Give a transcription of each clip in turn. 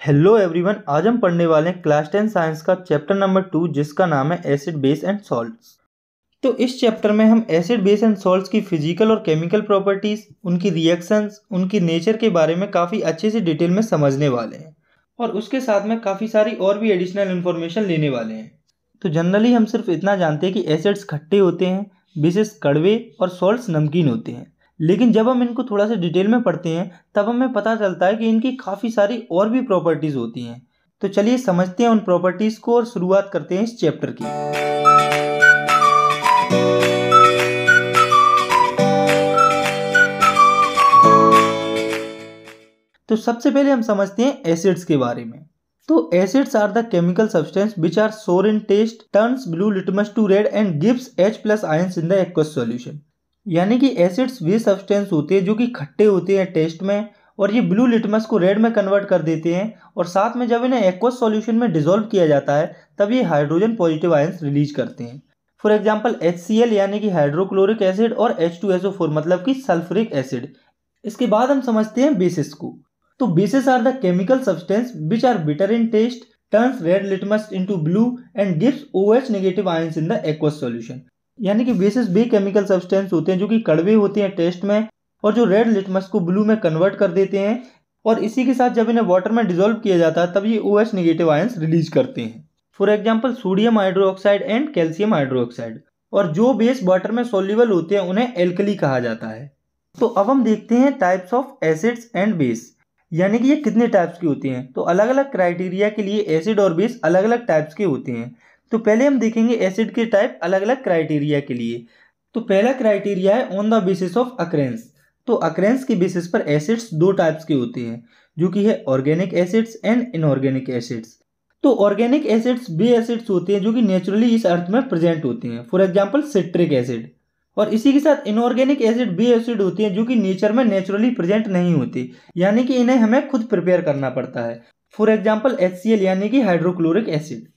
Hello everyone, आज हम पढ़ने वाले हैं क्लास 10 साइंस का चैप्टर नंबर 2 जिसका नाम है एसिड बेस एंड सॉल्ट्स। तो इस चैप्टर में हम एसिड बेस एंड सॉल्ट्स की फिजिकल और केमिकल प्रॉपर्टीज, उनकी रिएक्शंस, उनकी नेचर के बारे में काफ़ी अच्छे से डिटेल में समझने वाले हैं और उसके साथ में काफ़ी सारी और भी एडिशनल इन्फॉर्मेशन लेने वाले हैं। तो जनरली हम सिर्फ इतना जानते हैं कि एसिड्स खट्टे होते हैं, बेसिस कड़वे और सॉल्ट्स नमकीन होते हैं। लेकिन जब हम इनको थोड़ा सा डिटेल में पढ़ते हैं तब हमें पता चलता है कि इनकी काफ़ी सारी और भी प्रॉपर्टीज़ होती हैं। तो चलिए समझते हैं उन प्रॉपर्टीज़ को और शुरुआत करते हैं इस चैप्टर की। तो सबसे पहले हम समझते हैं एसिड्स के बारे में। तो acids are the chemical substance which are sour in taste, turns blue litmus to red and gives H+ ions in the aqueous solution. यानी कि एसिड्स वे सब्सटेंस होते हैं जो कि खट्टे होते हैं टेस्ट में और ये ब्लू लिटमस को रेड में कन्वर्ट कर देते हैं और साथ में जब इन्हें एक्वस सॉल्यूशन में डिसॉल्व किया जाता है तब ये हाइड्रोजन पॉजिटिव आयंस रिलीज करते हैं। फॉर एग्जांपल HCl यानी कि हाइड्रोक्लोरिक एसिड और H2SO4 मतलब कि सल्फ्यूरिक एसिड। इसके बाद हम समझते हैं बेसिस को। तो basis are the chemical substance which are bitter in taste, turns red litmus into blue and gives OH negative ions in the aqueous solution. यानी कि बेसिस बे केमिकल सब्सटेंस होते हैं जो कि कड़वे होते हैं टेस्ट में और जो रेड लिटमस को ब्लू में कन्वर्ट कर देते हैं और इसी के साथ जब इन्हें वाटर में डिसॉल्व किया जाता है तब ये OH नेगेटिव आयंस रिलीज करते हैं। For example sodium hydroxide and calcium hydroxide. और जो बेस वाटर में सॉल्युबल होते हैं उन्हें एल्कली कहा जाता है। तो अब हम देखते हैं types of acids and base, यानी कि ये कितने टाइप्स की होती हैं। तो अलग अलग क्राइटेरिया के लिए एसिड और बेस अलग अलग टाइप्स के होते हैं। तो पहले हम देखेंगे एसिड के टाइप अलग अलग क्राइटेरिया के लिए। तो पहला क्राइटेरिया है on the basis of occurrence. तो अकरेंस के बेसिस पर एसिड्स दो टाइप्स के होते हैं जो कि है organic acids and inorganic acids. तो ऑर्गेनिक एसिड्स वे एसिड्स होते हैं जो कि नेचुरली इस अर्थ में प्रेजेंट होते हैं, फॉर एग्जाम्पल सिट्रिक एसिड। और इसी के साथ इनऑर्गेनिक एसिड वे एसिड होते हैं जो कि नेचर में नेचुरली प्रेजेंट नहीं होते, यानी कि इन्हें हमें खुद प्रिपेयर करना पड़ता है, फॉर एग्जाम्पल HCl यानी कि हाइड्रोक्लोरिक एसिड।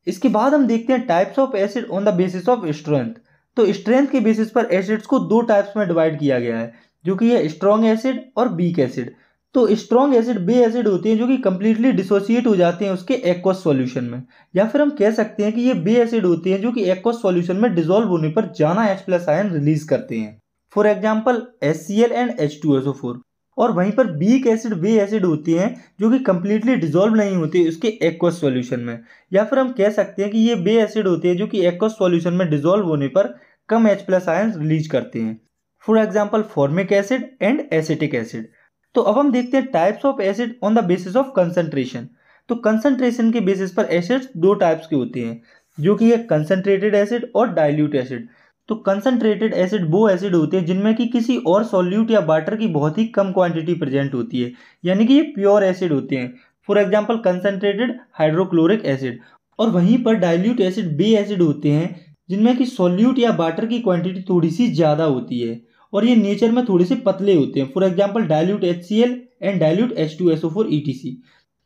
इसके बाद हम देखते हैं types of acid on the basis of strength. तो स्ट्रेंथ के बेसिस पर एसिड्स को दो टाइप्स में डिवाइड किया गया है जो कि है स्ट्रॉन्ग एसिड और वीक एसिड। तो स्ट्रॉन्ग एसिड वे एसिड होते हैं जो कि कंप्लीटली डिसोसिएट हो जाते हैं उसके एक्वस सॉल्यूशन में, या फिर हम कह सकते हैं कि ये वे एसिड होते हैं जो कि एक्वस सॉल्यूशन में डिसॉल्व होने पर ज्यादा H+ आयन रिलीज करते हैं, for example HCl and H2SO4। और वहीं पर वीक एसिड वे एसिड होते हैं जो कि कंप्लीटली डिसॉल्व नहीं होते उसके एक्वस सॉल्यूशन में, या फिर हम कह सकते हैं कि ये वे एसिड होते हैं जो कि एक्वस सॉल्यूशन में डिसॉल्व होने पर कम H+ आयन रिलीज करते हैं, for example formic acid and acetic acid. तो अब हम देखते हैं types of acid on the basis of concentration. तो कंसंट्रेशन के बेसिस पर एसिड्स दो टाइप्स के होते हैं जो कि है कंसंट्रेटेड एसिड और डाइल्यूट एसिड। तो कंसंट्रेटेड एसिड वो एसिड होते हैं जिनमें कि किसी और सॉल्यूट या वाटर की बहुत ही कम क्वांटिटी प्रेजेंट होती है, यानी कि ये प्योर एसिड होते हैं, for example concentrated hydrochloric acid. और वहीं पर डाइल्यूट एसिड वे एसिड होते हैं जिनमें कि सॉल्यूट या वाटर की क्वांटिटी थोड़ी सी ज़्यादा होती है और ये नेचर में थोड़े से पतले होते हैं, for example dilute HCl and dilute H2SO4 etc।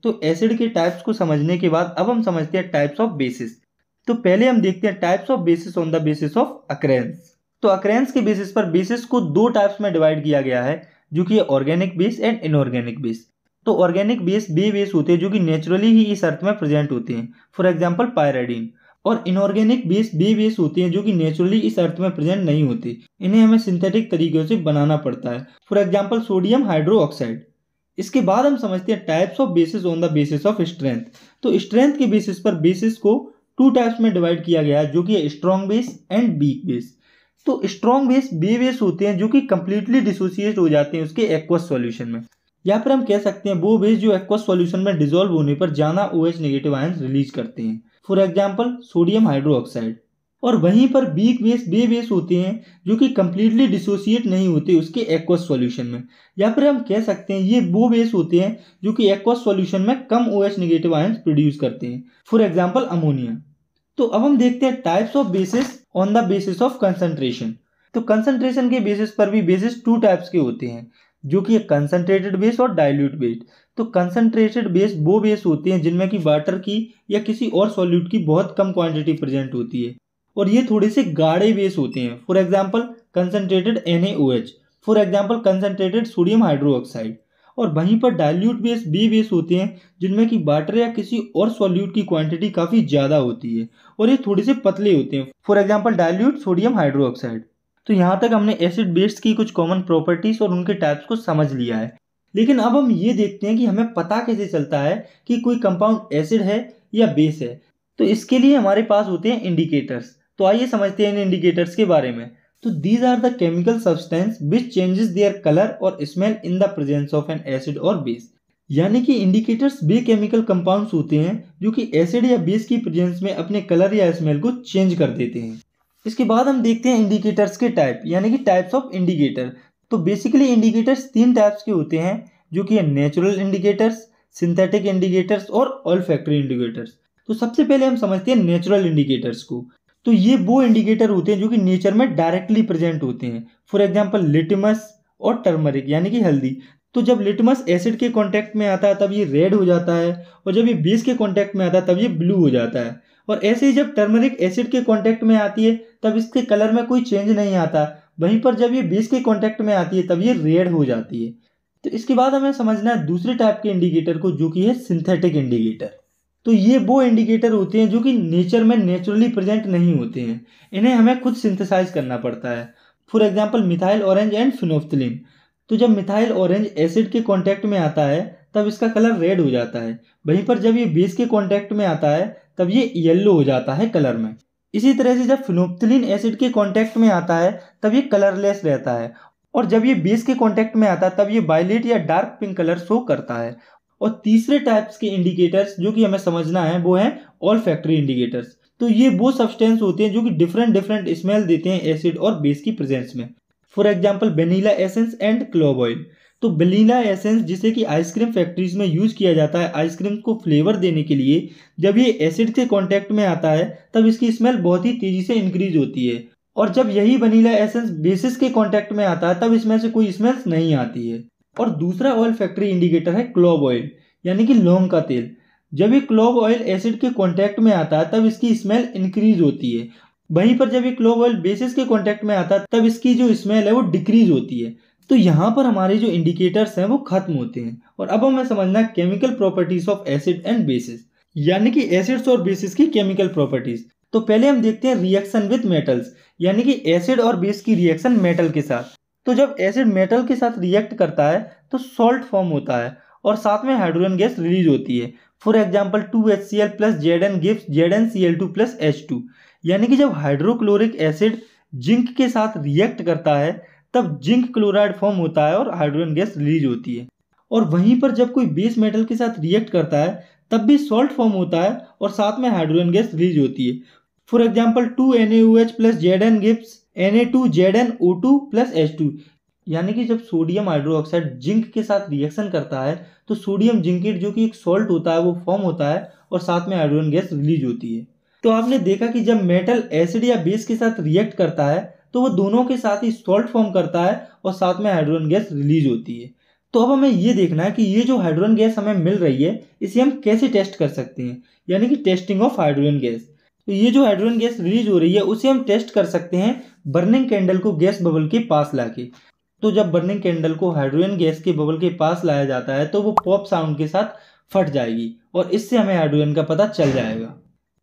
तो एसिड के टाइप्स को समझने के बाद अब हम समझते हैं टाइप्स ऑफ बेसिस। तो पहले हम देखते हैं types of basis on the basis of occurrence. तो अकरेंस के बेसिस पर बेसिस को दो टाइप्स में डिवाइड किया गया है जो कि organic base and inorganic base. तो ऑर्गेनिक बेस वे बेस होते हैं जो कि नेचुरली ही इस अर्थ में प्रेजेंट होते हैं, फॉर एग्जाम्पल पायराडीन। और इनऑर्गेनिक बेस वे बेस होते हैं जो कि नेचुरली इस अर्थ में प्रेजेंट नहीं होते, इन्हें हमें सिंथेटिक तरीकों से बनाना पड़ता है, फॉर एग्जाम्पल सोडियम हाइड्रोक्साइड। इसके बाद हम समझते हैं types of basis on the basis of strength. तो स्ट्रेंथ के बेसिस पर बेसिस को टू टाइप्स में डिवाइड किया गया है जो कि है strong base and weak base. तो स्ट्रॉन्ग बेस वे बेस होते हैं जो कि कंप्लीटली डिसोसिएट हो जाते हैं उसके एक्वस सॉल्यूशन में, या फिर हम कह सकते हैं वो बेस जो एक्वस सॉल्यूशन में डिसॉल्व होने पर ज्यादा OH नेगेटिव आयंस रिलीज करते हैं, फॉर एग्जाम्पल सोडियम हाइड्रोक्साइड। और वहीं पर वीक बेस वे बेस होते हैं जो कि कंप्लीटली डिसोसिएट नहीं होते उसके एक्वस सॉल्यूशन में, या फिर हम कह सकते हैं ये वो बेस होते हैं जो कि एक्वस सॉल्यूशन में कम OH नेगेटिव आयंस प्रोड्यूस करते हैं, फॉर एग्जाम्पल अमोनिया। तो अब हम देखते हैं types of basis on the basis of concentration. तो कंसंट्रेशन के बेसिस पर भी बेसिस टू टाइप्स के होते हैं जो कि कंसंट्रेटेड बेस और डाइल्यूट बेस। तो कंसंट्रेटेड बेस वो बेस होते हैं जिनमें कि वाटर की या किसी और सॉल्यूट की बहुत कम क्वांटिटी प्रेजेंट होती है और ये थोड़े से गाढ़े बेस होते हैं, for example concentrated NaOH, for example concentrated sodium hydroxide. और वहीं पर डाइल्यूट बेस वे बेस होते हैं जिनमें कि वाटर या किसी और सॉल्यूट की क्वांटिटी काफ़ी ज़्यादा होती है और ये थोड़े से पतले होते हैं। For example dilute sodium hydroxide. तो यहाँ तक हमने एसिड बेस की कुछ कॉमन प्रॉपर्टीज और उनके टाइप्स को समझ लिया है। लेकिन अब हम ये देखते हैं कि हमें पता कैसे चलता है कि कोई कंपाउंड एसिड है या बेस है। तो इसके लिए हमारे पास होते हैं इंडिकेटर्स। तो आइए समझते हैं इन इंडिकेटर्स के बारे में। तो these are the chemical substance which changes their colour और smell in the presence of an acid और बेस। यानी कि इंडिकेटर्स वे केमिकल कंपाउंड्स होते हैं जो कि एसिड या बेस की प्रेजेंस में अपने कलर या स्मेल को चेंज कर देते हैं। इसके बाद हम देखते हैं इंडिकेटर्स के टाइप, यानी कि टाइप्स ऑफ इंडिकेटर। तो बेसिकली इंडिकेटर्स 3 टाइप्स के होते हैं जो कि है नेचुरल इंडिकेटर्स, सिंथेटिक इंडिकेटर्स और ऑल्फैक्टरी इंडिकेटर्स। तो सबसे पहले हम समझते हैं नेचुरल इंडिकेटर्स को। तो ये वो इंडिकेटर होते हैं जो कि नेचर में डायरेक्टली प्रेजेंट होते हैं। फॉर एग्जांपल लिटमस और टर्मरिक यानी कि हल्दी। तो जब लिटमस एसिड के कांटेक्ट में आता है तब ये रेड हो जाता है और जब ये बेस के कांटेक्ट में आता है तब ये ब्लू हो जाता है। और ऐसे ही जब टर्मरिक एसिड के कांटेक्ट में आती है तब इसके कलर में कोई चेंज नहीं आता। वहीं पर जब ये बेस के कांटेक्ट में आती है तब ये रेड हो जाती है। तो इसके बाद हमें समझना है दूसरे टाइप के इंडिकेटर को जो कि है सिंथेटिक इंडिकेटर। तो ये वो इंडिकेटर होते हैं जो कि नेचर में नेचुरली प्रेजेंट नहीं होते हैं, इन्हें हमें खुद सिंथेसाइज करना पड़ता है। For example methyl orange and phenolphthalein. तो जब मिथाइल ऑरेंज एसिड के कांटेक्ट में आता है तब इसका कलर रेड हो जाता है। वहीं पर जब ये बेस के कांटेक्ट में आता है तब ये येलो हो जाता है कलर में। इसी तरह से जब फिनोफ्थलीन एसिड के कांटेक्ट में आता है तब ये कलरलेस रहता है और जब ये बेस के कांटेक्ट में आता है तब ये वायलेट या डार्क पिंक कलर शो करता है। और तीसरे टाइप्स के इंडिकेटर्स जो कि हमें समझना है वो हैं ऑल्फैक्टरी इंडिकेटर्स। तो ये वो सब्सटेंस होते हैं जो कि डिफरेंट स्मेल देते हैं एसिड और बेस की प्रेजेंस में। For example vanilla essence and clove oil. तो वेनिला एसेंस जिसे कि आइसक्रीम फैक्ट्रीज में यूज किया जाता है आइसक्रीम को फ्लेवर देने के लिए, जब ये एसिड के कांटेक्ट में आता है तब इसकी स्मेल बहुत ही तेजी से इंक्रीज होती है और जब यही वेनिला एसेंस बेसिस के कांटेक्ट में आता है तब इसमें से कोई स्मेल नहीं आती है। और दूसरा ऑयल फैक्ट्री इंडिकेटर है क्लोव ऑयल यानी कि लौंग का तेल। जब ये क्लोव ऑयल एसिड के कांटेक्ट में आता है तब इसकी स्मेल इंक्रीज होती है। वहीं पर जब ये क्लोव ऑयल बेसिस के कांटेक्ट में आता है तब इसकी जो स्मेल है वो डिक्रीज होती है। तो यहाँ पर हमारे जो इंडिकेटर्स हैं वो खत्म होते हैं और अब हमें समझना है chemical properties of acid and bases, यानी कि एसिड्स और बेसिस की केमिकल प्रॉपर्टीज। तो पहले हम देखते हैं रिएक्शन विद मेटल्स, यानी कि एसिड और बेस की रिएक्शन मेटल के साथ। तो जब एसिड मेटल के साथ रिएक्ट करता है तो सॉल्ट फॉर्म होता है और साथ में हाइड्रोजन गैस रिलीज होती है। For example 2HCl plus Zn gives ZnCl2 plus H2। यानी कि जब हाइड्रोक्लोरिक एसिड जिंक के साथ रिएक्ट करता है तब जिंक क्लोराइड फॉर्म होता है और हाइड्रोजन गैस रिलीज होती है। और वहीं पर जब कोई बेस मेटल के साथ रिएक्ट करता है तब भी सॉल्ट फॉर्म होता है और साथ में हाइड्रोजन गैस रिलीज होती है। For example 2NaOH plus Zn gives Na2ZnO2 plus H2। यानी कि जब सोडियम हाइड्रोक्साइड जिंक के साथ रिएक्शन करता है तो सोडियम जिंकेट जो कि एक सॉल्ट होता है वो फॉर्म होता है और साथ में हाइड्रोजन गैस रिलीज होती है। तो आपने देखा कि जब मेटल एसिड या बेस के साथ रिएक्ट करता है तो वो दोनों के साथ ही सॉल्ट फॉर्म करता है और साथ में हाइड्रोजन गैस रिलीज होती है। तो अब हमें ये देखना है कि ये जो हाइड्रोजन गैस हमें मिल रही है इसे हम कैसे टेस्ट कर सकते हैं, यानी कि टेस्टिंग ऑफ हाइड्रोजन गैस। तो ये जो हाइड्रोजन गैस रिलीज हो रही है उसे हम टेस्ट कर सकते हैं बर्निंग कैंडल को गैस बबल के पास लाके। तो जब बर्निंग कैंडल को हाइड्रोजन गैस के बबल के पास लाया जाता है तो वो पॉप साउंड के साथ फट जाएगी और इससे हमें हाइड्रोजन का पता चल जाएगा।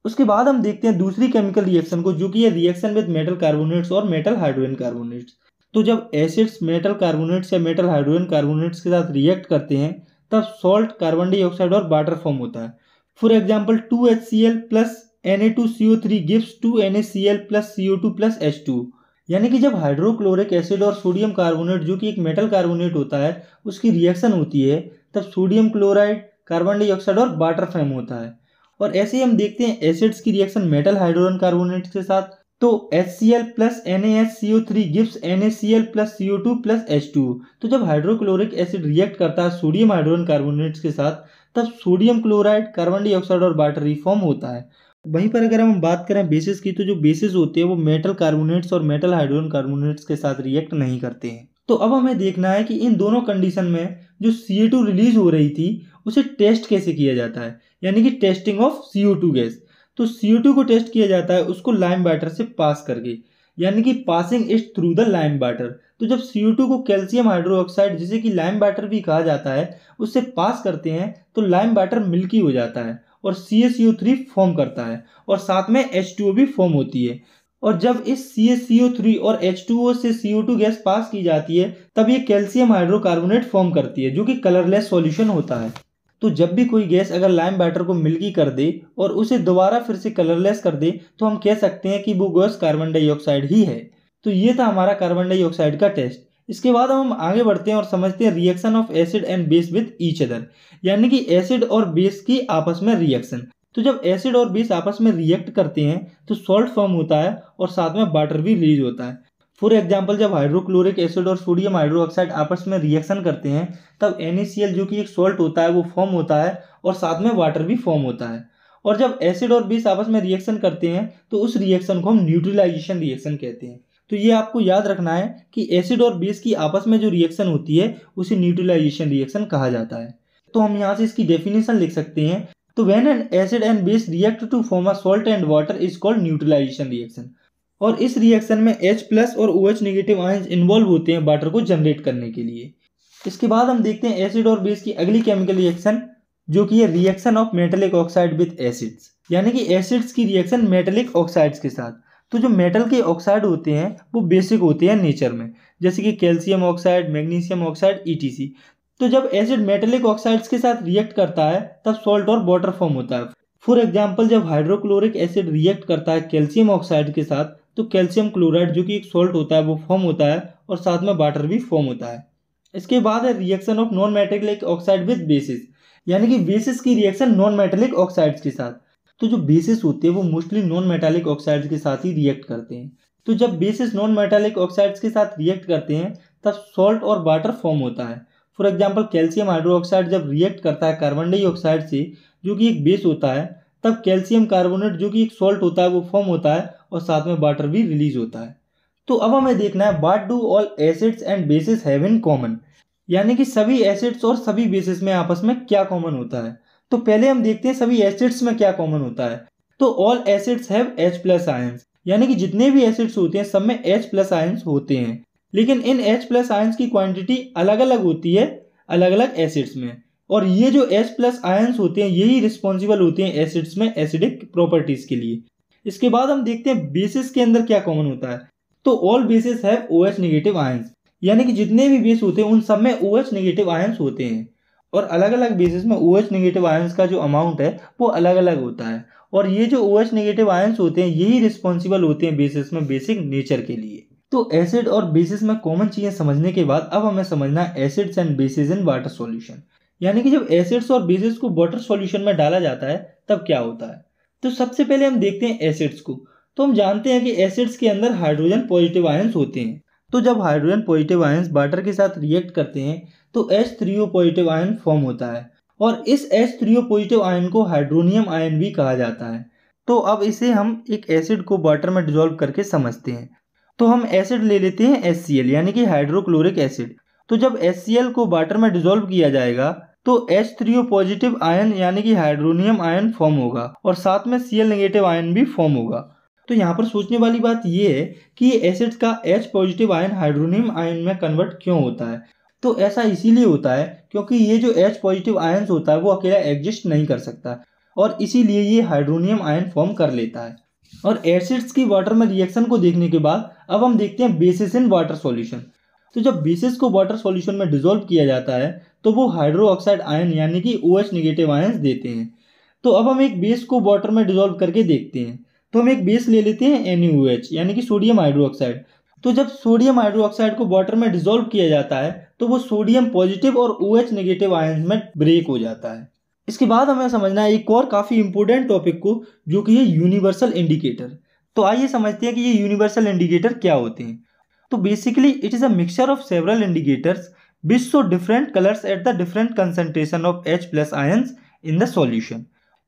उसके बाद हम देखते हैं दूसरी केमिकल रिएक्शन को जो कि है रिएक्शन विद मेटल कार्बोनेट्स और मेटल हाइड्रोजन कार्बोनेट्स। तो जब एसिड्स मेटल कार्बोनेट्स या मेटल हाइड्रोजन कार्बोनेट्स के साथ रिएक्ट करते हैं तब सॉल्ट, कार्बन डाइऑक्साइड और वाटर फॉर्म होता है। For example 2HCl plus Na2CO3 gives 2NaCl plus CO2 plus H2। यानी कि जब हाइड्रोक्लोरिक एसिड और सोडियम कार्बोनेट जो कि एक मेटल कार्बोनेट होता है उसकी रिएक्शन होती है तब सोडियम क्लोराइड, कार्बन डाइऑक्साइड और वाटर फॉर्म होता है। और ऐसे ही हम देखते हैं एसिड्स की रिएक्शन मेटल हाइड्रोजन कार्बोनेट के साथ। तो HCl plus NaHCO3 gives NaCl plus CO2 plus H2। तो जब हाइड्रोक्लोरिक एसिड रिएक्ट करता है सोडियम हाइड्रोजन कार्बोनेट्स के साथ तब सोडियम क्लोराइड, कार्बन डाइऑक्साइड और वाटर रिफॉर्म होता है। वहीं पर अगर हम बात करें बेसिस की तो जो बेसिस होते हैं वो मेटल कार्बोनेट्स और मेटल हाइड्रोजन कार्बोनेट्स के साथ रिएक्ट नहीं करते हैं। तो अब हमें देखना है कि इन दोनों कंडीशन में जो CO2 रिलीज हो रही थी उसे टेस्ट कैसे किया जाता है, यानी कि टेस्टिंग ऑफ CO2 गैस। तो CO2 को टेस्ट किया जाता है उसको लाइम वाटर से पास करके, यानी कि passing it through the lime water. तो जब CO2 को कैल्शियम हाइड्रोक्साइड, जिसे कि लाइम वाटर भी कहा जाता है, उससे पास करते हैं तो लाइम वाटर मिल्की हो जाता है और CaCO3 फॉर्म करता है और साथ में H2O भी फॉर्म होती है। और जब इस CaCO3 और H2O से CO2 गैस पास की जाती है तब ये कैल्शियम हाइड्रोकार्बोनेट फॉर्म करती है, जो कि कलरलेस सॉल्यूशन होता है। तो जब भी कोई गैस अगर लाइम वाटर को मिल्की कर दे और उसे दोबारा फिर से कलरलेस कर दे तो हम कह सकते हैं कि वो गैस कार्बन डाइऑक्साइड ही है। तो ये था हमारा कार्बन डाइऑक्साइड का टेस्ट। इसके बाद हम आगे बढ़ते हैं और समझते हैं reaction of acid and base with each other, यानी कि एसिड और बेस की आपस में रिएक्शन। तो जब एसिड और बेस आपस में रिएक्ट करते हैं तो सॉल्ट फॉर्म होता है और साथ में वाटर भी रिलीज होता है। फॉर एग्जाम्पल, जब हाइड्रोक्लोरिक एसिड और सोडियम हाइड्रोक्साइड आपस में रिएक्शन करते हैं तब NaCl, जो कि एक सॉल्ट होता है, वो फॉर्म होता है और साथ में वाटर भी फॉर्म होता है। और जब एसिड और बेस आपस में रिएक्शन करते हैं तो उस रिएक्शन को हम न्यूट्रलाइजेशन रिएक्शन कहते हैं। तो ये आपको याद रखना है कि एसिड और बेस की आपस में जो रिएक्शन होती है उसे न्यूट्रलाइजेशन रिएक्शन कहा जाता है। तो हम यहाँ से इसकी डेफिनेशन लिख सकते हैं। तो when an acid and base react to form a salt and water is called neutralization reaction. और इस रिएक्शन में H+ और OH नेगेटिव आयंस इन्वॉल्व होते हैं वाटर को जनरेट करने के लिए। इसके बाद हम देखते हैं एसिड और बेस की अगली केमिकल रिएक्शन, जो कि है reaction of metallic oxide with acids, यानी कि एसिड्स की रिएक्शन मेटेलिक ऑक्साइड्स के साथ। तो जो मेटल के ऑक्साइड होते हैं वो बेसिक होते हैं नेचर में, जैसे कि calcium oxide, magnesium oxide, ETC। तो जब एसिड मेटेलिक ऑक्साइड्स के साथ रिएक्ट करता है तब सॉल्ट और वाटर फॉर्म होता है। फॉर एग्जाम्पल, जब हाइड्रोक्लोरिक एसिड रिएक्ट करता है कैल्शियम ऑक्साइड के साथ तो कैल्शियम क्लोराइड, जो कि एक सॉल्ट होता है, वो फॉर्म होता है और साथ में वाटर भी फॉर्म होता है। इसके बाद है reaction of non metallic oxide with basis, यानी कि बेसिस की रिएक्शन नॉन मेटेलिक ऑक्साइड्स के साथ। तो जो बेसिस होते हैं वो मोस्टली नॉन मेटालिक ऑक्साइड्स के साथ ही रिएक्ट करते हैं। तो जब बेसिस नॉन मेटालिक ऑक्साइड्स के साथ रिएक्ट करते हैं तब सॉल्ट और वाटर फॉर्म होता है। फॉर एग्जाम्पल, कैल्शियम हाइड्रोक्साइड जब रिएक्ट करता है कार्बन डाइऑक्साइड से, जो कि एक बेस होता है, तब कैल्शियम कार्बोनेट, जो कि एक सॉल्ट होता है, वो फॉर्म होता है और साथ में वाटर भी रिलीज होता है। तो अब हमें देखना है what do all acids and bases have in common, यानी कि सभी एसिड्स और सभी बेसिस में आपस में क्या कॉमन होता है। तो पहले हम देखते हैं सभी एसिड्स में क्या कॉमन होता है। तो all acids have H+ ions, यानी कि जितने भी एसिड्स होते हैं सब में H+ आयंस होते हैं, लेकिन इन H+ आयंस की क्वांटिटी अलग अलग होती है अलग अलग एसिड्स में। और ये जो H+ आयंस होते हैं यही रिस्पॉन्सिबल होते हैं एसिड्स में एसिडिक प्रॉपर्टीज के लिए। इसके बाद हम देखते हैं बेसिस के अंदर क्या कॉमन होता है। तो all basis have OH negative ions, यानी कि जितने भी बेस होते हैं उन सब में OH नेगेटिव आयंस होते हैं। और अलग अलग बेसिस में OH नेगेटिव आयंस का जो अमाउंट है वो अलग अलग होता है। और ये जो OH नेगेटिव आयंस होते हैं यही रिस्पॉन्सिबल होते हैं बेसिस में बेसिक नेचर के लिए। तो एसिड और बेसिस में कॉमन चीजें समझने के बाद अब हमें समझना है acids and bases in water solution, यानी कि जब एसिड्स और बेसिस को वाटर सॉल्यूशन में डाला जाता है तब क्या होता है। तो सबसे पहले हम देखते हैं एसिड्स को। तो हम जानते हैं कि एसिड्स के अंदर हाइड्रोजन पॉजिटिव आयंस होते हैं। तो जब हाइड्रोजन पॉजिटिव आयंस वाटर के साथ रिएक्ट करते हैं तो H3O पॉजिटिव आयन फॉर्म होता है और इस H3O पॉजिटिव आयन को हाइड्रोनियम आयन भी कहा जाता है। तो अब इसे हम एक एसिड को वाटर में डिसॉल्व करके समझते हैं। तो हम एसिड ले लेते हैं HCl, यानी कि हाइड्रोक्लोरिक एसिड। तो जब HCl को वाटर में डिसॉल्व किया जाएगा तो H3O पॉजिटिव आयन यानी कि हाइड्रोनियम आयन फॉर्म होगा और साथ में Cl नेगेटिव आयन भी फॉर्म होगा। तो यहाँ पर सोचने वाली बात यह है कि ये एसिड्स का H positive ion hydronium ion में कन्वर्ट क्यों होता है। तो ऐसा इसीलिए होता है क्योंकि ये जो H पॉजिटिव आयंस होता है वो अकेला एग्जिस्ट नहीं कर सकता और इसीलिए ये हाइड्रोनियम आयन फॉर्म कर लेता है। और एसिड्स की वाटर में रिएक्शन को देखने के बाद अब हम देखते हैं बेसिस इन वाटर सॉल्यूशन। तो जब बेसिस को वाटर सॉल्यूशन में डिसॉल्व किया जाता है तो वो हाइड्रो ऑक्साइड आयन यानी कि OH नेगेटिव आयंस देते हैं। तो अब हम एक बेस को वाटर में डिसॉल्व करके देखते हैं। तो हम एक बेस ले लेते हैं NaOH, यानी कि सोडियम हाइड्रोक्साइड। तो जब सोडियम हाइड्रोक्साइड को वाटर में डिसॉल्व किया जाता है तो वो सोडियम पॉजिटिव और OH नेगेटिव आयंस में ब्रेक हो जाता है। इसके बाद हमें समझना है एक और काफी इंपॉर्टेंट टॉपिक को, जो कि है यूनिवर्सल इंडिकेटर। तो आइए समझते हैं कि ये यूनिवर्सल इंडिकेटर क्या होते हैं। तो basically it is a mixture of several indicators which show different colors at the different concentration of H+ ions in the solution।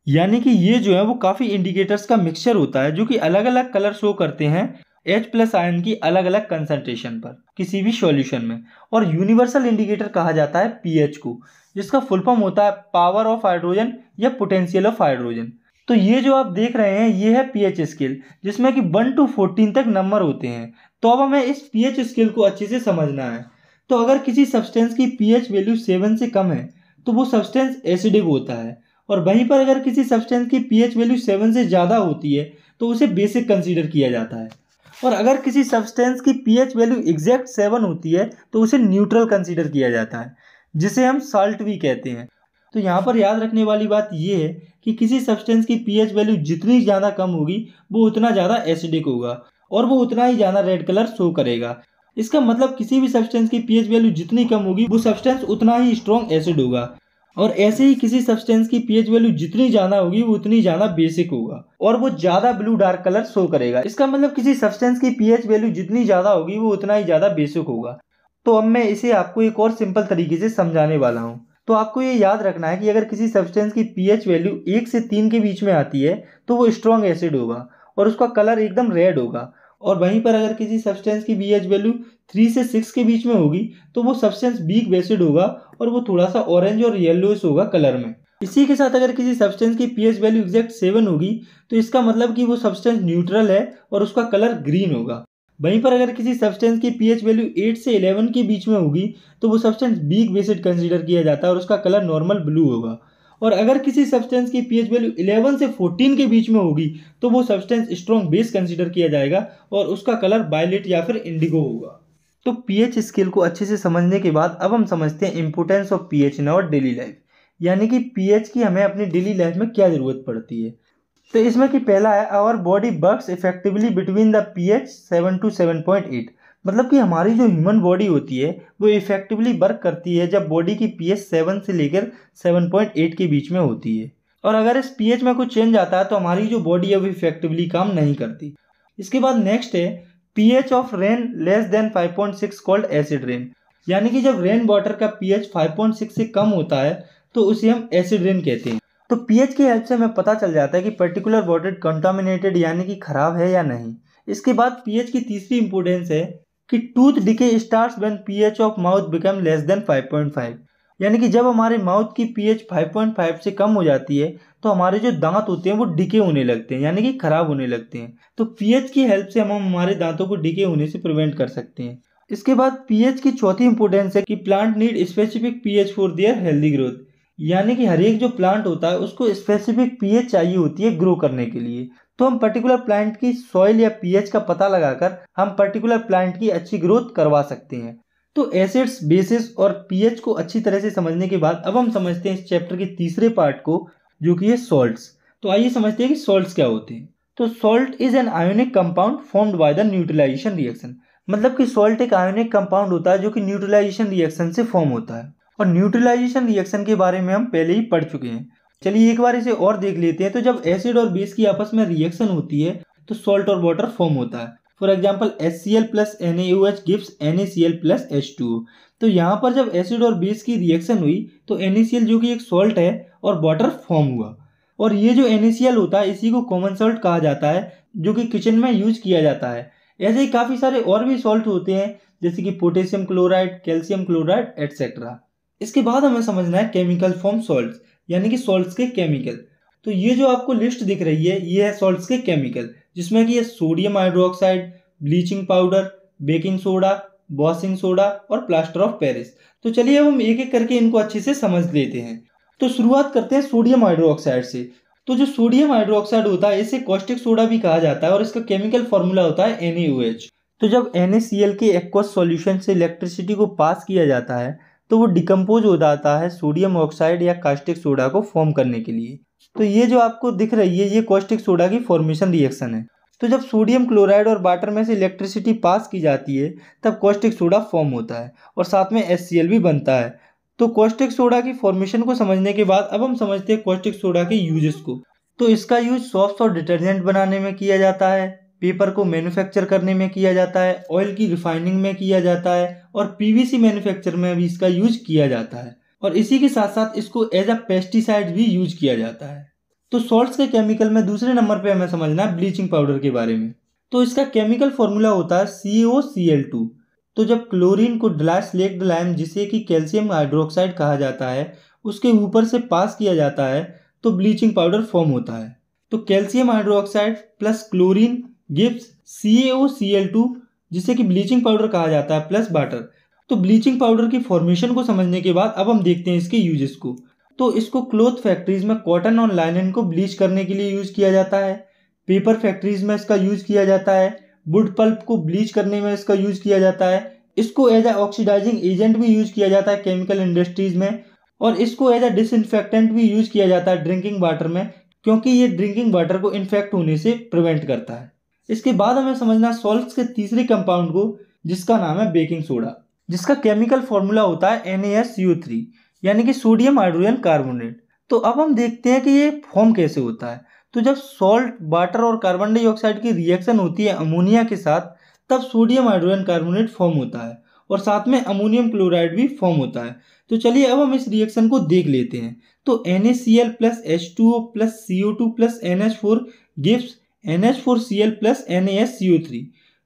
यानी कि ये जो है वो काफी इंडिकेटर्स का मिक्सचर होता है जो कि अलग अलग कलर शो करते हैं H+ आयन की अलग अलग कंसंट्रेशन पर किसी भी सॉल्यूशन में। और यूनिवर्सल इंडिकेटर कहा जाता है PH को, जिसका फुल फॉर्म होता है पावर ऑफ हाइड्रोजन या पोटेंशियल ऑफ हाइड्रोजन। तो ये जो आप देख रहे हैं ये है पीएच स्केल, जिसमें कि 1 to 14 तक नंबर होते हैं। तो अब हमें इस पीएच स्केल को अच्छे से समझना है। तो अगर किसी सब्सटेंस की पीएच वैल्यू 7 से कम है तो वो सब्सटेंस एसिडिक होता है, और वहीं पर अगर किसी सब्सटेंस की पीएच वैल्यू 7 से ज़्यादा होती है तो उसे बेसिक कंसीडर किया जाता है, और अगर किसी सब्सटेंस की पीएच वैल्यू एग्जैक्ट 7 होती है तो उसे न्यूट्रल कंसीडर किया जाता है, जिसे हम साल्ट भी कहते हैं। तो यहाँ पर याद रखने वाली बात ये है कि किसी सब्सटेंस की पीएच वैल्यू जितनी ज़्यादा कम होगी वो उतना ज़्यादा एसिडिक होगा, और वो उतना ही ज़्यादा रेड कलर शो करेगा। इसका मतलब किसी भी सब्सटेंस की पीएच वैल्यू जितनी कम होगी वो सब्सटेंस उतना ही स्ट्रॉन्ग एसिड होगा, और ऐसे ही किसी सब्सटेंस की पीएच वैल्यू जितनी ज़्यादा होगी वो उतनी ज़्यादा बेसिक होगा, और वो ज़्यादा ब्लू डार्क कलर शो करेगा। इसका मतलब किसी सब्सटेंस की पीएच वैल्यू जितनी ज़्यादा होगी वो उतना ही ज़्यादा बेसिक होगा। तो अब मैं इसे आपको एक और सिंपल तरीके से समझाने वाला हूँ। तो आपको ये याद रखना है कि अगर किसी सब्सटेंस की पीएच वैल्यू 1 से 3 के बीच में आती है तो वो स्ट्रॉन्ग एसिड होगा और उसका कलर एकदम रेड होगा, और वहीं पर अगर किसी सब्सटेंस की पीएच वैल्यू 3 से 6 के बीच में होगी तो वो सब्सटेंस वीक एसिड होगा और वो थोड़ा सा ऑरेंज और येलोइश होगा कलर में। इसी के साथ अगर किसी सब्सटेंस की पीएच वैल्यू एग्जैक्ट 7 होगी तो इसका मतलब कि वो सब्सटेंस न्यूट्रल है और उसका कलर ग्रीन होगा। वहीं पर अगर किसी सब्सटेंस की पीएच वैल्यू 8 से 11 के बीच में होगी तो वो सब्सटेंस वीक बेसिड कंसीडर किया जाता है और उसका कलर नॉर्मल ब्लू होगा, और अगर किसी सब्सटेंस की पीएच वैल्यू 11 से 14 के बीच में होगी तो वो सब्सटेंस स्ट्रॉन्ग बेस कंसीडर किया जाएगा और उसका कलर वायलेट या फिर इंडिगो होगा। तो पीएच स्केल को अच्छे से समझने के बाद अब हम समझते हैं importance of pH in our daily life, यानी कि पीएच की हमें अपनी डेली लाइफ में क्या ज़रूरत पड़ती है। तो इसमें कि पहला है our body works effectively between the pH 7 to 7.8, मतलब कि हमारी जो ह्यूमन बॉडी होती है वो इफेक्टिवली वर्क करती है जब बॉडी की पीएच 7 से लेकर 7.8 के बीच में होती है, और अगर इस पीएच में कुछ चेंज आता है तो हमारी जो बॉडी है वो इफेक्टिवली काम नहीं करती। इसके बाद नेक्स्ट है pH of rain less than 5.6 called acid rain, यानी कि जब रेन वाटर का पीएच 5.6 से कम होता है तो उसे हम एसिड रेन कहते हैं। तो पीएच की हेल्प से हमें पता चल जाता है कि पर्टिकुलर वाटर कंटामिनेटेड यानी कि खराब है या नहीं। इसके बाद पीएच की तीसरी इंपॉर्टेंस है कि tooth decay starts when pH of mouth become less than 5.5, यानी कि जब हमारे माउथ की पीएच 5.5 से कम हो जाती है तो हमारे जो दांत होते हैं वो डिके होने लगते हैं, यानी कि खराब होने लगते हैं। तो पीएच की हेल्प से हम हमारे दांतों को डिके होने से प्रिवेंट कर सकते हैं। इसके बाद पीएच की चौथी इंपॉर्टेंस है कि plant need specific pH for their healthy growth, यानी कि हर एक जो प्लांट होता है उसको स्पेसिफिक पीएच चाहिए होती है ग्रो करने के लिए। तो हम पर्टिकुलर प्लांट की सॉइल या पीएच का पता लगाकर हम पर्टिकुलर प्लांट की अच्छी ग्रोथ करवा सकते हैं। तो एसिड्स, बेसिस और पीएच को अच्छी तरह से समझने के बाद अब हम समझते हैं इस चैप्टर के तीसरे पार्ट को, जो कि है सॉल्ट्स। तो आइए समझते हैं कि सॉल्ट्स क्या होते हैं। तो salt is an ionic compound formed by the neutralization reaction, मतलब कि सॉल्ट एक आयोनिक कंपाउंड होता है जो कि न्यूट्रलाइजेशन रिएक्शन से फॉर्म होता है, और न्यूट्रलाइजेशन रिएक्शन के बारे में हम पहले ही पढ़ चुके हैं। चलिए एक बार इसे और देख लेते हैं। तो जब एसिड और बेस की आपस में रिएक्शन होती है तो सॉल्ट और वाटर फॉर्म होता है। For example HCl plus NaOH gives NaCl plus H2O। तो यहाँ पर जब एसिड और बेस की रिएक्शन हुई तो NaCl जो कि एक सॉल्ट है और वाटर फॉर्म हुआ, और ये जो NaCl होता है इसी को कॉमन सॉल्ट कहा जाता है जो कि किचन में यूज किया जाता है। ऐसे ही काफ़ी सारे और भी सॉल्ट होते हैं जैसे कि potassium chloride, calcium chloride etcetera. इसके बाद हमें समझना है केमिकल फॉर्म सॉल्ट्स, यानी कि सॉल्ट्स के केमिकल। तो ये जो आपको लिस्ट दिख रही है ये है सॉल्ट्स के केमिकल, जिसमें कि ये sodium hydroxide, bleaching powder, baking soda, washing soda और प्लास्टर ऑफ पेरिस। तो चलिए अब हम एक एक करके इनको अच्छे से समझ लेते हैं। तो शुरुआत करते हैं सोडियम हाइड्रोक्साइड से। तो जो सोडियम हाइड्रोक्साइड होता है इसे कॉस्टिक सोडा भी कहा जाता है और इसका केमिकल फॉर्मूला होता है NaOH। तो जब NaCl के एक्वस सॉल्यूशन से इलेक्ट्रिसिटी को पास किया जाता है तो वो डिकम्पोज हो जाता है सोडियम ऑक्साइड या कास्टिक सोडा को फॉर्म करने के लिए। तो ये जो आपको दिख रही है ये कॉस्टिक सोडा की फॉर्मेशन रिएक्शन है। तो जब सोडियम क्लोराइड और वाटर में से इलेक्ट्रिसिटी पास की जाती है तब कॉस्टिक सोडा फॉर्म होता है और साथ में HCl भी बनता है। तो कॉस्टिक सोडा की फॉर्मेशन को समझने के बाद अब हम समझते हैं कॉस्टिक सोडा के यूजेस को। तो इसका यूज सोप्स और डिटर्जेंट बनाने में किया जाता है, पेपर को मैन्युफैक्चर करने में किया जाता है, ऑयल की रिफाइनिंग में किया जाता है और PVC मैन्युफैक्चर में भी इसका यूज किया जाता है, और इसी के साथ साथ इसको एज अ पेस्टिसाइड भी यूज किया जाता है। तो सॉल्ट्स के केमिकल में दूसरे नंबर पे हमें समझना है ब्लीचिंग पाउडर के बारे में। तो इसका केमिकल फॉर्मूला होता है CaOCl2। तो जब क्लोरीन को डाइस्लेक्ट लाइम, जिसे कि कैल्शियम हाइड्रोक्साइड कहा जाता है, उसके ऊपर से पास किया जाता है तो ब्लीचिंग पाउडर फॉर्म होता है। तो calcium hydroxide plus chlorine gives CaOCl2 जिसे कि ब्लीचिंग पाउडर कहा जाता है प्लस वाटर। तो ब्लीचिंग पाउडर की फॉर्मेशन को समझने के बाद अब हम देखते हैं इसके यूजेस को। तो इसको क्लॉथ फैक्ट्रीज में कॉटन और लाइनन को ब्लीच करने के लिए यूज किया जाता है, पेपर फैक्ट्रीज में इसका यूज किया जाता है, वुड पल्प को ब्लीच करने में इसका यूज किया जाता है, इसको एज ए ऑक्सीडाइजिंग एजेंट भी यूज किया जाता है केमिकल इंडस्ट्रीज में, और इसको एज ए डिसइंफेक्टेंट भी यूज किया जाता है ड्रिंकिंग वाटर में, क्योंकि ये ड्रिंकिंग वाटर को इन्फेक्ट होने से प्रिवेंट करता है। इसके बाद हमें समझना सॉल्ट्स के तीसरे कंपाउंड को, जिसका नाम है बेकिंग सोडा, जिसका केमिकल फॉर्मूला होता है NaSCO3 यानी कि सोडियम हाइड्रोजन कार्बोनेट। तो अब हम देखते हैं कि ये फॉर्म कैसे होता है। तो जब सॉल्ट, वाटर और कार्बन डाइऑक्साइड की रिएक्शन होती है अमोनिया के साथ, तब सोडियम हाइड्रोजन कार्बोनेट फॉर्म होता है और साथ में अमोनियम क्लोराइड भी फॉर्म होता है। तो चलिए अब हम इस रिएक्शन को देख लेते हैं। तो NaCl plus H2O plus CO2 plus NH4 gives NH4Cl plus NaSCO3।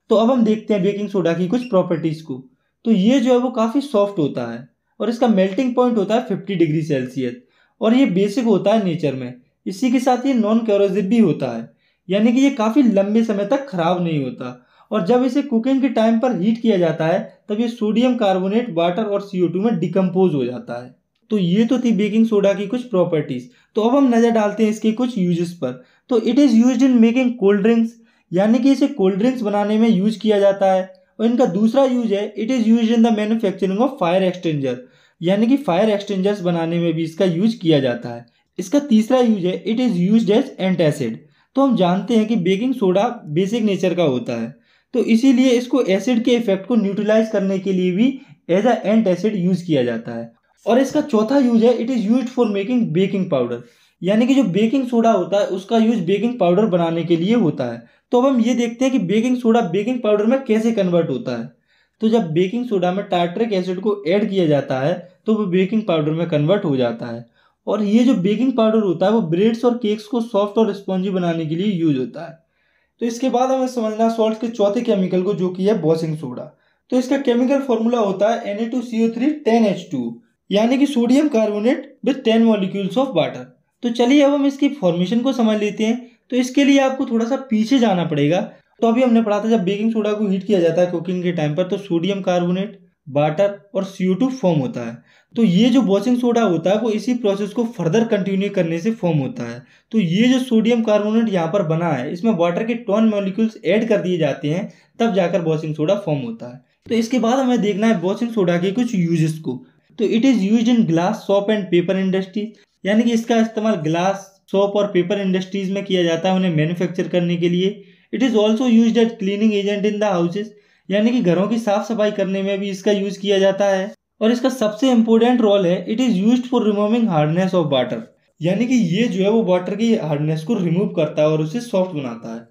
तो अब हम देखते हैं बेकिंग सोडा की कुछ प्रॉपर्टीज को। तो ये जो है वो काफ़ी सॉफ्ट होता है और इसका मेल्टिंग पॉइंट होता है 50 डिग्री सेल्सियस, और ये बेसिक होता है नेचर में। इसी के साथ ये नॉन करोसिव भी होता है, यानी कि ये काफ़ी लंबे समय तक खराब नहीं होता। और जब इसे कुकिंग के टाइम पर हीट किया जाता है तब ये सोडियम कार्बोनेट, वाटर और CO2 में डिकम्पोज हो जाता है। तो ये तो थी बेकिंग सोडा की कुछ प्रॉपर्टीज। तो अब हम नज़र डालते हैं इसके कुछ यूजेस पर। तो it is used in making cold drinks, यानी कि इसे कोल्ड ड्रिंक्स बनाने में यूज किया जाता है। और इनका दूसरा यूज है, it is used in the manufacturing of fire extinguisher, यानी कि फायर एक्सटेंजर्स बनाने में भी इसका यूज किया जाता है। इसका तीसरा यूज है, it is used as antacid. तो हम जानते हैं कि बेकिंग सोडा बेसिक नेचर का होता है, तो इसीलिए इसको एसिड के इफेक्ट को न्यूट्रलाइज करने के लिए भी एज अ एंटासिड यूज किया जाता है। और इसका चौथा यूज है, it is used for making baking powder, यानी कि जो बेकिंग सोडा होता है उसका यूज बेकिंग पाउडर बनाने के लिए होता है। तो अब हम ये देखते हैं कि बेकिंग सोडा बेकिंग पाउडर में कैसे कन्वर्ट होता है। तो जब बेकिंग सोडा में टार्टरिक एसिड को ऐड किया जाता है तो वो बेकिंग पाउडर में कन्वर्ट हो जाता है, और ये जो बेकिंग पाउडर होता है वो ब्रेड्स और केक्स को सॉफ्ट और स्पॉन्जी बनाने के लिए यूज होता है। तो इसके बाद हमें समझना सॉल्ट के चौथे केमिकल को, जो कि है वॉशिंग सोडा। तो इसका केमिकल फॉर्मूला होता है Na2CO3 10H2, यानी कि sodium carbonate with 10 molecules of water. तो चलिए अब हम इसकी फॉर्मेशन को समझ लेते हैं। तो इसके लिए आपको थोड़ा सा पीछे जाना पड़ेगा। तो अभी हमने पढ़ा था जब बेकिंग सोडा को हीट किया जाता है कुकिंग के टाइम पर, तो सोडियम कार्बोनेट, वाटर और CO2 फॉर्म होता है। तो ये जो वॉशिंग सोडा होता है वो इसी प्रोसेस को फर्दर कंटिन्यू करने से फॉर्म होता है। तो ये जो सोडियम कार्बोनेट यहाँ पर बना है, इसमें वाटर के 10 मॉलिक्यूल्स ऐड कर दिए जाते हैं, तब जाकर वॉशिंग सोडा फॉर्म होता है। तो इसके बाद हमें देखना है वॉशिंग सोडा के कुछ यूजेस को। तो it is used in glass, soap and paper industries, यानी कि इसका इस्तेमाल ग्लास, सॉप और पेपर इंडस्ट्रीज में किया जाता है उन्हें मैन्युफैक्चर करने के लिए। It is also used as cleaning agent in the houses, यानी कि घरों की साफ सफाई करने में भी इसका यूज किया जाता है। और इसका सबसे इंपॉर्टेंट रोल है, it is used for removing hardness of water, यानी कि ये जो है वो वाटर की हार्डनेस को रिमूव करता है और उसे सॉफ्ट बनाता है।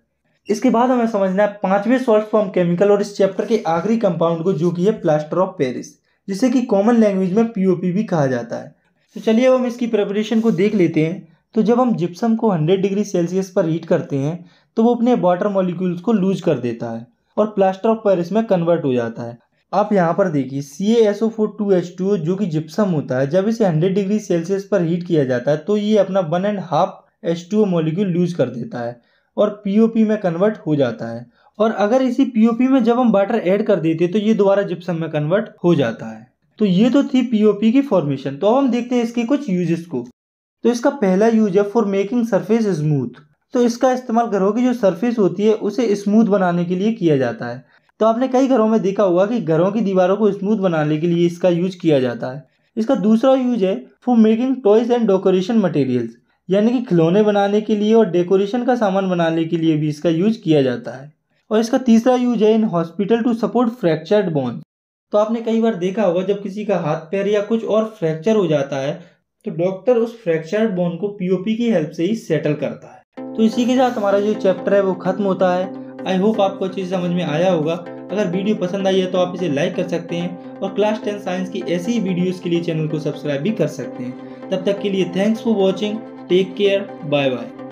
इसके बाद हमें समझना है पांचवें सॉल्ट फॉर्म केमिकल और इस चैप्टर के आखिरी कंपाउंड को, जो कि है प्लास्टर ऑफ पेरिस, जिसे कि कॉमन लैंग्वेज में POP भी कहा जाता है। तो चलिए अब हम इसकी प्रिपरेशन को देख लेते हैं। तो जब हम जिप्सम को 100 डिग्री सेल्सियस पर हीट करते हैं तो वो अपने वाटर मॉलिक्यूल्स को लूज कर देता है और प्लास्टर ऑफ पेरिस में कन्वर्ट हो जाता है। आप यहाँ पर देखिए CaSO4 जो कि जिप्सम होता है, जब इसे 100 डिग्री सेल्सियस पर हीट किया जाता है तो ये अपना 1.5 H2O मॉलिक्यूल लूज कर देता है और POP में कन्वर्ट हो जाता है। और अगर इसी POP में जब हम वाटर ऐड कर देते तो ये दोबारा जिप्सम में कन्वर्ट हो जाता है। तो ये तो थी POP की फॉर्मेशन। तो अब हम देखते हैं इसके कुछ यूजेस को। तो इसका पहला यूज है फॉर मेकिंग सरफेस स्मूथ। तो इसका इस्तेमाल घरों की जो सरफेस होती है उसे स्मूथ बनाने के लिए किया जाता है। तो आपने कई घरों में देखा होगा कि घरों की दीवारों को स्मूथ बनाने के लिए इसका यूज किया जाता है। इसका दूसरा यूज है for making toys and decoration materials, यानी कि खिलौने बनाने के लिए और डेकोरेशन का सामान बनाने के लिए भी इसका यूज किया जाता है। और इसका तीसरा यूज है in hospital to support fractured bones. तो आपने कई बार देखा होगा जब किसी का हाथ पैर या कुछ और फ्रैक्चर हो जाता है तो डॉक्टर उस फ्रैक्चर्ड बोन को POP की हेल्प से ही सेटल करता है। तो इसी के साथ हमारा जो चैप्टर है वो खत्म होता है। आई होप आपको अच्छी समझ में आया होगा। अगर वीडियो पसंद आई है तो आप इसे लाइक कर सकते हैं और क्लास 10 साइंस की ऐसी ही वीडियोस के लिए चैनल को सब्सक्राइब भी कर सकते हैं। तब तक के लिए thanks for watching, take care, bye bye.